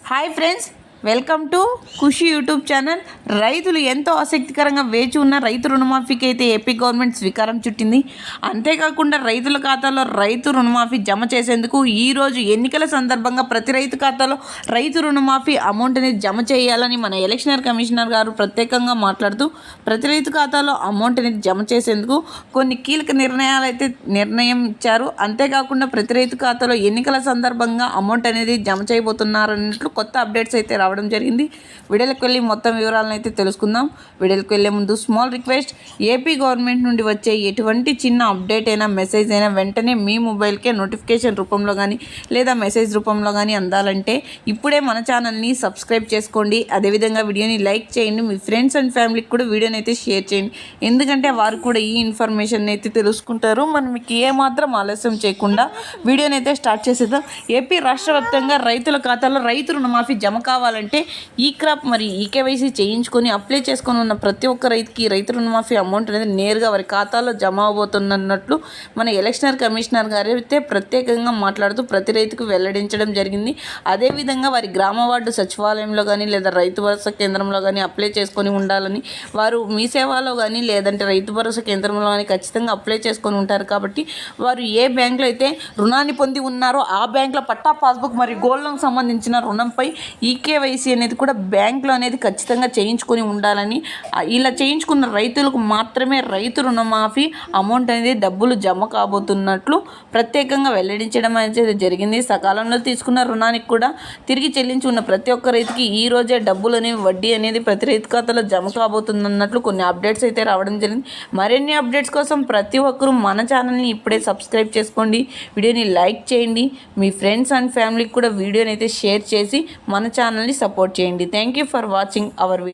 Hi friends, welcome to Khushi YouTube channel. రైతులు ఎంతో ఆసక్తికరంగా వేచి ఉన్న రైతు రుణమాఫీకి అయితే ఏపీ గవర్నమెంట్ స్వీకారం చుట్టింది. అంతేకాకుండా రైతుల ఖాతాలో రైతు రుణమాఫీ జమ చేసేందుకు ఈరోజు ఎన్నికల సందర్భంగా ప్రతి రైతు ఖాతాలో రైతు రుణమాఫీ అమౌంట్ అనేది జమ చేయాలని మన ఎలక్షన్ కమిషనర్ గారు ప్రత్యేకంగా మాట్లాడుతూ ప్రతి రైతు ఖాతాలో అమౌంట్ అనేది జమ చేసేందుకు కొన్ని కీలక నిర్ణయాలు అయితే నిర్ణయం ఇచ్చారు. అంతేకాకుండా ప్రతి రైతు ఖాతాలో ఎన్నికల సందర్భంగా అమౌంట్ అనేది జమ చేయబోతున్నారన్నట్లు కొత్త అప్డేట్స్ అయితే రావడం జరిగింది. వీడియోకి వెళ్ళి మొత్తం వివరాలను అయితే తెలుసుకుందాం. వీడియోకి వెళ్ళే ముందు స్మాల్ రిక్వెస్ట్, ఏపీ గవర్నమెంట్ నుండి వచ్చే ఎటువంటి చిన్న అప్డేట్ అయినా మెసేజ్ అయినా వెంటనే మీ మొబైల్కే నోటిఫికేషన్ రూపంలో కానీ లేదా మెసేజ్ రూపంలో కానీ అందాలంటే ఇప్పుడే మన ఛానల్ని సబ్స్క్రైబ్ చేసుకోండి. అదేవిధంగా వీడియోని లైక్ చేయండి. మీ ఫ్రెండ్స్ అండ్ ఫ్యామిలీకి కూడా వీడియోని అయితే షేర్ చేయండి, ఎందుకంటే వారు కూడా ఈ ఇన్ఫర్మేషన్ అయితే తెలుసుకుంటారు. మనం మీకు ఏమాత్రం ఆలస్యం చేయకుండా వీడియోని అయితే స్టార్ట్ చేసేద్దాం. ఏపీ రాష్ట్ర వ్యాప్తంగా రైతుల ఖాతాలో రైతు రుణమాఫీ జమ కావాలంటే ఈ క్రాప్ మరియు ఈకేవైసీ చేయించుకొని అప్లై చేసుకొని ఉన్న ప్రతి ఒక్క రైతుకి రైతు రుణమాఫీ అమౌంట్ అనేది నేరుగా వారి ఖాతాలో జమ అవబోతున్నట్లు మన ఎలక్షన్ కమిషనర్ గారు అయితే ప్రత్యేకంగా మాట్లాడుతూ ప్రతి రైతుకు వెల్లడించడం జరిగింది. అదేవిధంగా వారి గ్రామ వార్డు సచివాలయంలో కానీ లేదా రైతు భరోసా కేంద్రంలో కానీ అప్లై చేసుకొని ఉండాలని, వారు మీ సేవలో కానీ లేదంటే రైతు భరోసా కేంద్రంలో కానీ ఖచ్చితంగా అప్లై చేసుకొని ఉంటారు. కాబట్టి వారు ఏ బ్యాంకులో అయితే రుణాన్ని పొంది ఉన్నారో ఆ బ్యాంకులో పట్టా పాస్బుక్ మరియు గోల్డ్ లోన్కి సంబంధించిన రుణంపై ఈకేవైసీ అనేది కూడా బ్యాంకులో అనేది ఖచ్చితంగా చేయించుకొని ఉండాలని, ఇలా చేయించుకున్న రైతులకు మాత్రమే రైతు రుణమాఫీ అమౌంట్ అనేది డబ్బులు జమ కాబోతున్నట్లు ప్రత్యేకంగా వెల్లడించడం అనేది జరిగింది. సకాలంలో తీసుకున్న రుణానికి కూడా తిరిగి చెల్లించి ఉన్న ప్రతి ఒక్క రైతుకి ఈ రోజే డబ్బులు అనేవి వడ్డీ అనేది ప్రతి రైతు ఖాతాలో జమ కాబోతున్నట్లు కొన్ని అప్డేట్స్ అయితే రావడం జరిగింది. మరిన్ని అప్డేట్స్ కోసం ప్రతి ఒక్కరూ మన ఛానల్ని ఇప్పుడే సబ్స్క్రైబ్ చేసుకోండి. వీడియోని లైక్ చేయండి. మీ ఫ్రెండ్స్ అండ్ ఫ్యామిలీకి కూడా వీడియోని అయితే షేర్ చేసి మన ఛానల్ని సపోర్ట్ చేయండి. Thank you for watching our video.